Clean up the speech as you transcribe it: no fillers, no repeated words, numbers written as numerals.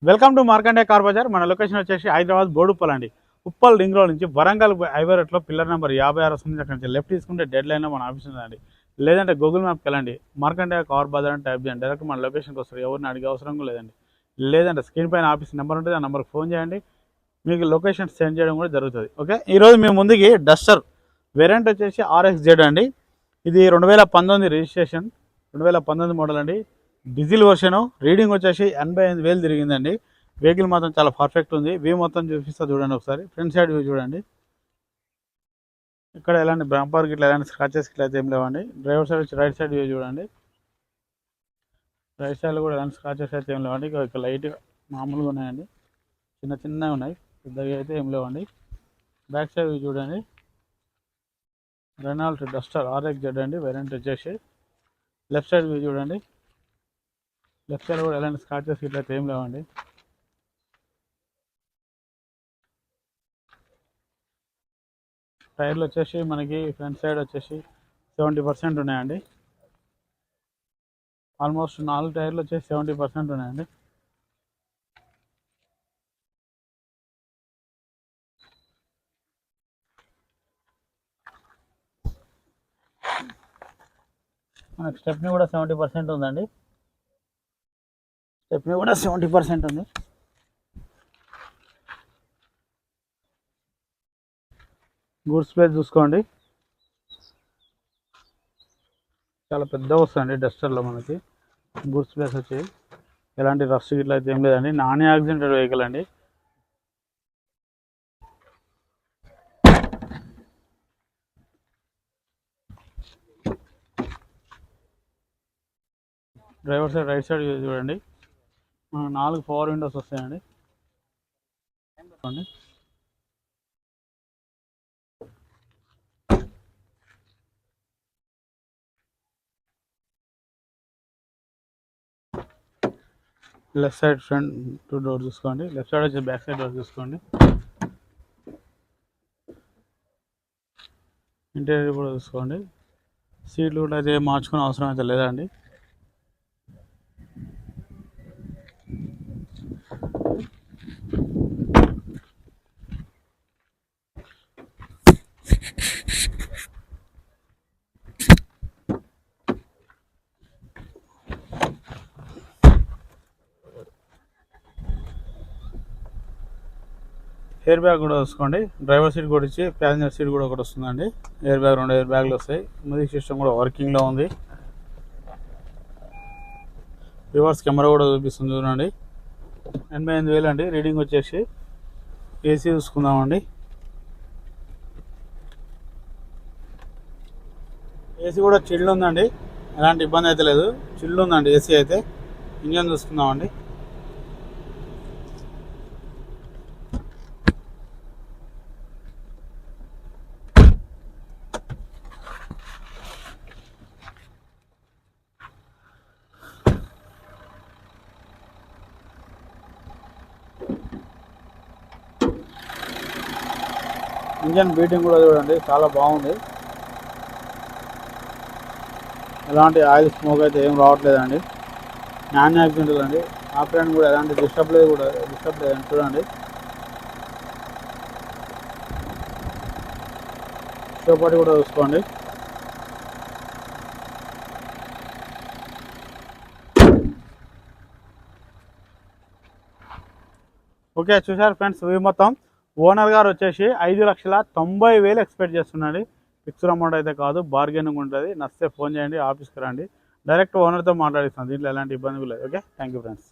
Welcome to Markande car bazaar. మన location వచ్చేసి హైదరాబాద్ బోడుప్పల్ అండి. ఉప్పల్ రింగ్ రోడ్ నుంచి వరంగల్ హైవే రోడ్లో పిల్లర్ నెంబర్ 56 వస్తుంది. అక్కడ నుంచి లెఫ్ట్ తీసుకుంటే డెడ్ లైన్లో మన ఆఫీస్ ఉందండి. లేదంటే గూగుల్ మ్యాప్కి వెళ్ళండి, మార్కండే కార్ బజార్ అని టైప్ చేయండి, డైరెక్ట్ మన లొకేషన్కి వస్తారు. ఎవరిని అడిగే అవసరం లేదండి. లేదంటే స్క్రీన్ పైన ఆఫీస్ నెంబర్ ఉంటుంది, ఆ నెంబర్కి ఫోన్ చేయండి, మీకు లొకేషన్ సెండ్ చేయడం కూడా జరుగుతుంది. ఓకే, ఈరోజు మేము ముందుకి డస్టర్ వేరియంట్ వచ్చేసి RXZ అండి. ఇది 2019 రిజిస్ట్రేషన్, 2019 మోడల్ అండి. డీజిల్ వర్షను, రీడింగ్ వచ్చేసి 85,000 తిరిగిందండి. వెహికల్ మాత్రం చాలా పర్ఫెక్ట్ ఉంది. వ్యూ మొత్తం చూపిస్తా చూడండి ఒకసారి. ఫ్రంట్ సైడ్ వ్యూ చూడండి. ఇక్కడ ఎలాంటి బంపర్ గిట్లా ఎలాంటి స్క్రాచెస్ గిట్లా అయితే ఏం లేవండి. డ్రైవర్ సైడ్ వచ్చి రైట్ సైడ్ వ్యూ చూడండి. రైట్ సైడ్లో కూడా ఎలాంటి స్క్రాచెస్ అయితే ఏం లేవండి. ఇక్కడ లైట్గా మామూలుగా ఉన్నాయండి, చిన్న చిన్నగా ఉన్నాయి, పెద్దగా అయితే ఏం లేవండి. బ్యాక్ సైడ్ వ్యూ చూడండి. రెనాల్ట్ డస్టర్ RXZ అండి, వేరియంట్ వచ్చేసి. లెఫ్ట్ సైడ్ వ్యూ చూడండి. లెఫ్ట్ సైడ్ కూడా ఎలాంటి స్క్రాచెస్ ఇట్లా అయితే ఏం లేవండి. టైర్లు వచ్చేసి మనకి ఫ్రంట్ సైడ్ వచ్చేసి 70% ఉన్నాయండి. ఆల్మోస్ట్ 4 టైర్లు వచ్చేసి 70% ఉన్నాయండి. మనకి స్టెప్ని కూడా 70% ఉందండి. స్టెప్ని కూడా 70% ఉంది. గూడ్స్ ప్లేస్ చూసుకోండి, చాలా పెద్ద వస్తుంది డస్టర్లో. మనకి గూడ్స్ ప్లేస్ వచ్చి ఎలాంటి రస్ట్ గిట్లా అయితే ఏం లేదండి. నాన్ యాక్సిడెంటెడ్ వెహికల్ అండి. డ్రైవర్ సైడ్ రైట్ సైడ్ చూడండి. 4 పవర్ విండోస్ వస్తాయండి. లెఫ్ట్ సైడ్ ఫ్రంట్ డోర్ చూసుకోండి. లెఫ్ట్ సైడ్ వచ్చి బ్యాక్ సైడ్ డోర్ చూసుకోండి. ఇంటీరియర్ కూడా చూసుకోండి. సీట్లు కూడా అయితే మార్చుకునే అవసరం అయితే లేదండి. ఎయిర్ బ్యాగ్ కూడా చూసుకోండి. డ్రైవర్ సీట్ కూడా ఇచ్చి ప్యాసింజర్ సీట్ కూడా ఒకటి వస్తుందండి. ఎయిర్ బ్యాగ్ 2 ఎయిర్ బ్యాగ్లు వస్తాయి. మ్యూజిక్ సిస్టమ్ కూడా వర్కింగ్లో ఉంది. రివర్స్ కెమెరా కూడా చూపిస్తుంది చూడండి. 85,000 అండి రీడింగ్ వచ్చేసి. ఏసీ చూసుకుందామండి. ఏసీ కూడా చిల్డ్ ఉందండి, ఎలాంటి ఇబ్బంది అయితే లేదు. చిల్డ్ ఉందండి ఏసీ అయితే. ఇంజన్ చూసుకుందామండి. ఇంజన్ బీటింగ్ కూడా చూడండి, చాలా బాగుంది. ఎలాంటి ఆయిల్ స్మోక్ అయితే ఏం రావట్లేదండి. నాన్ యాక్సిడెంటల్ అండి. ఆపరేషన్ కూడా ఎలాంటి డిస్టర్బ్ లేదండి. చూడండి, షోపాటి కూడా చూసుకోండి. ఓకే, చూసారు ఫ్రెండ్స్. ఇవి మొత్తం ఓనర్ గారు వచ్చేసి 5,90,000 ఎక్స్పెక్ట్ చేస్తున్నాడు. ఫిక్స్డ్ అమౌంట్ అయితే కాదు, బార్గెనింగ్ ఉంటుంది. నచ్చితే ఫోన్ చేయండి, ఆఫీస్కి రండి, డైరెక్ట్ ఓనర్తో మాట్లాడిస్తాను. దీంట్లో ఎలాంటి ఇబ్బంది లేదు. Okay, thank you friends.